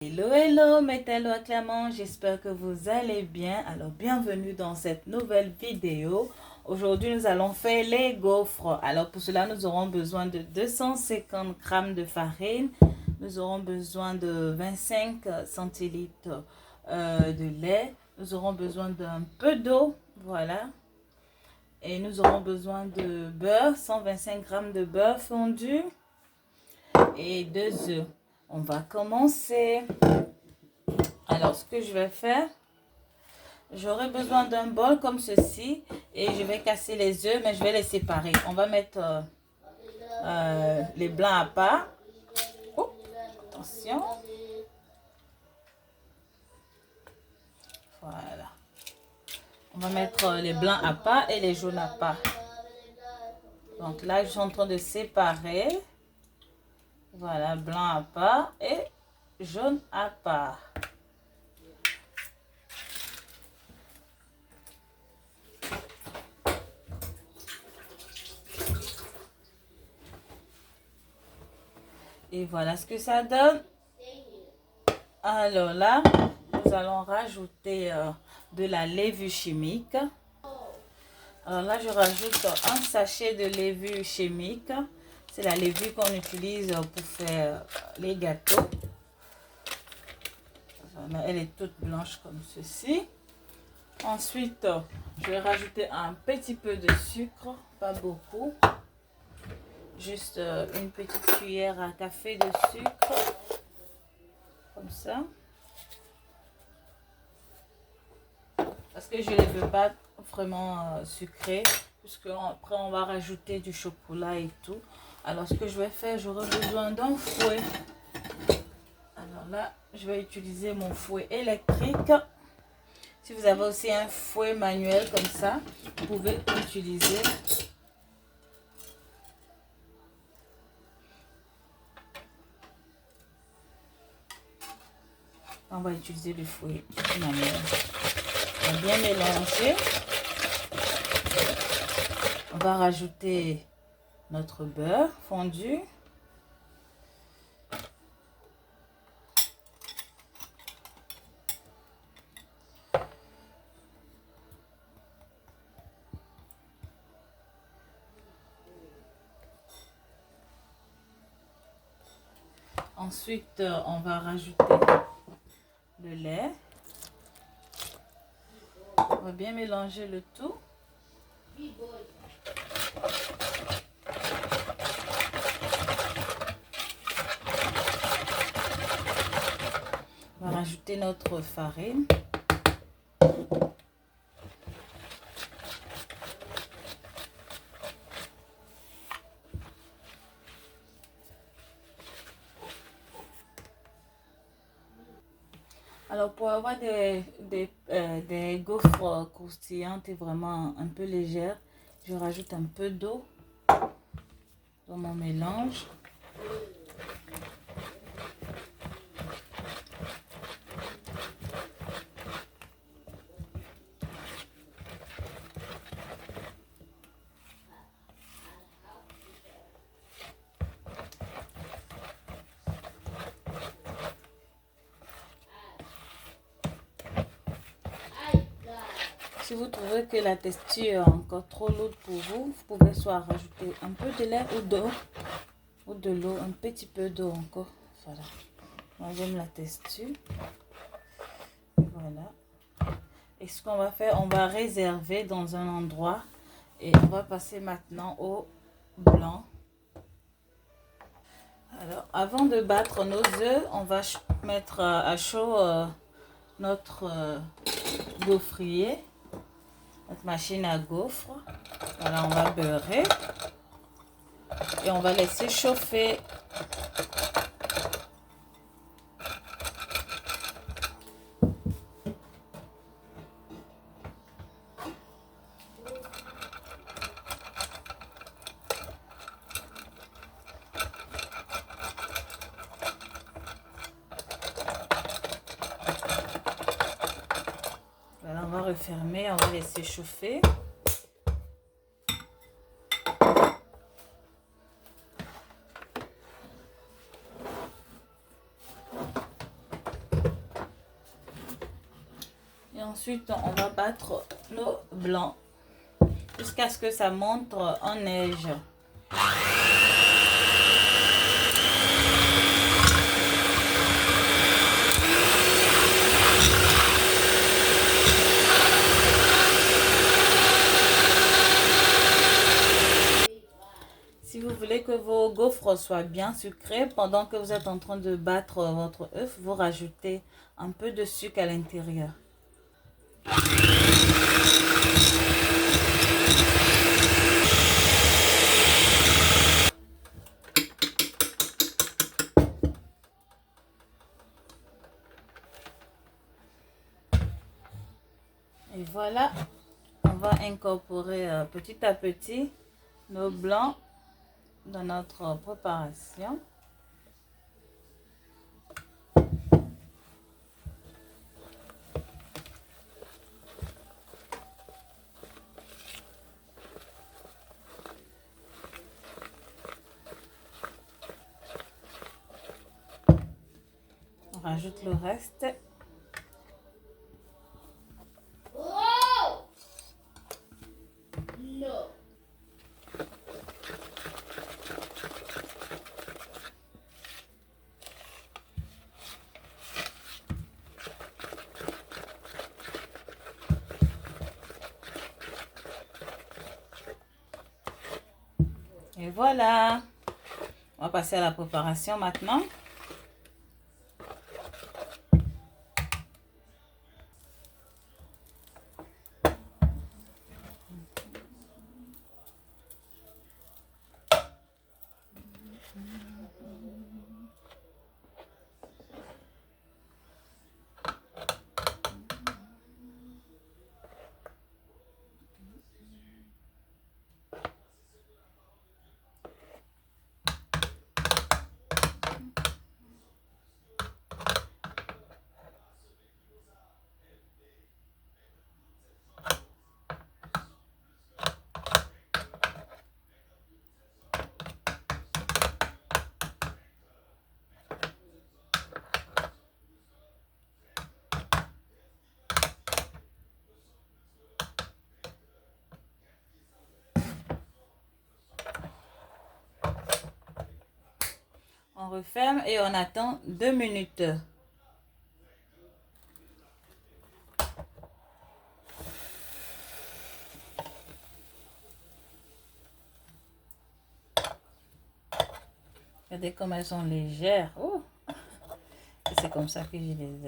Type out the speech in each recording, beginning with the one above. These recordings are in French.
Hello, hello, Métello Clément, j'espère que vous allez bien. Alors, bienvenue dans cette nouvelle vidéo. Aujourd'hui, nous allons faire les gaufres. Alors, pour cela, nous aurons besoin de 250 g de farine. Nous aurons besoin de 25 centilitres de lait. Nous aurons besoin d'un peu d'eau, voilà. Et nous aurons besoin de beurre, 125 g de beurre fondu et 2 œufs. On va commencer. Alors, ce que je vais faire, j'aurai besoin d'un bol comme ceci et je vais casser les œufs, mais je vais les séparer. On va mettre les blancs à part. Oh, attention. Voilà. On va mettre les blancs à part et les jaunes à part. Donc là, je suis en train de séparer. Voilà, blanc à part et jaune à part. Et voilà ce que ça donne. Alors là, nous allons rajouter de la levure chimique. Alors là, je rajoute un sachet de levure chimique. C'est la levure qu'on utilise pour faire les gâteaux. Elle est toute blanche comme ceci. Ensuite, je vais rajouter un petit peu de sucre, pas beaucoup. Juste une petite cuillère à café de sucre. Comme ça. Parce que je ne les veux pas vraiment sucrés. Puisque après on va rajouter du chocolat et tout. Alors ce que je vais faire, j'aurai besoin d'un fouet. Alors là, je vais utiliser mon fouet électrique. Si vous avez aussi un fouet manuel comme ça, vous pouvez l'utiliser. On va utiliser le fouet manuel. On va bien mélanger. On va rajouter notre beurre fondu. Ensuite, on va rajouter le lait. On va bien mélanger le tout. On va rajouter notre farine. Alors, pour avoir des gaufres croustillantes et vraiment un peu légères, je rajoute un peu d'eau dans mon mélange. Si vous trouvez que la texture est encore trop lourde pour vous, vous pouvez soit rajouter un peu de lait ou d'eau, ou de l'eau, un petit peu d'eau encore. Voilà. Moi, j'aime la texture. Voilà. Et ce qu'on va faire, on va réserver dans un endroit et on va passer maintenant au blanc. Alors, avant de battre nos œufs, on va mettre à chaud notre gaufrier. Notre machine à gaufres. Voilà, on va beurrer. Et on va laisser chauffer. Voilà, on va refermer, on va laisser chauffer. ensuite, on va battre nos blancs jusqu'à ce que ça monte en neige. Si vous voulez que vos gaufres soient bien sucrés, pendant que vous êtes en train de battre votre œuf, vous rajoutez un peu de sucre à l'intérieur. Et voilà, on va incorporer petit à petit nos blancs dans notre préparation. On rajoute le reste. Et voilà, on va passer à la préparation maintenant. On referme et on attend 2 minutes. Regardez comme elles sont légères. Oh! C'est comme ça que je les aime.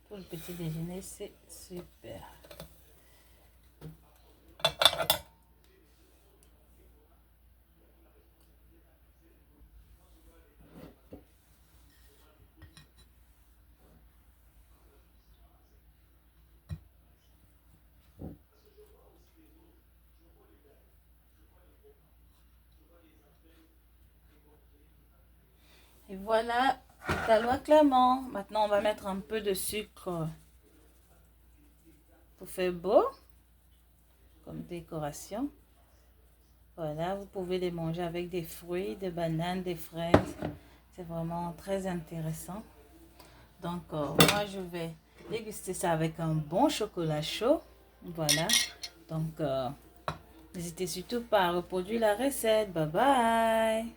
Pour le petit déjeuner, c'est super. Et voilà, le talois Clément. Maintenant, on va mettre un peu de sucre pour faire beau, comme décoration. Voilà, vous pouvez les manger avec des fruits, des bananes, des fraises. C'est vraiment très intéressant. Donc, moi, je vais déguster ça avec un bon chocolat chaud. Voilà. Donc, n'hésitez surtout pas à reproduire la recette. Bye bye.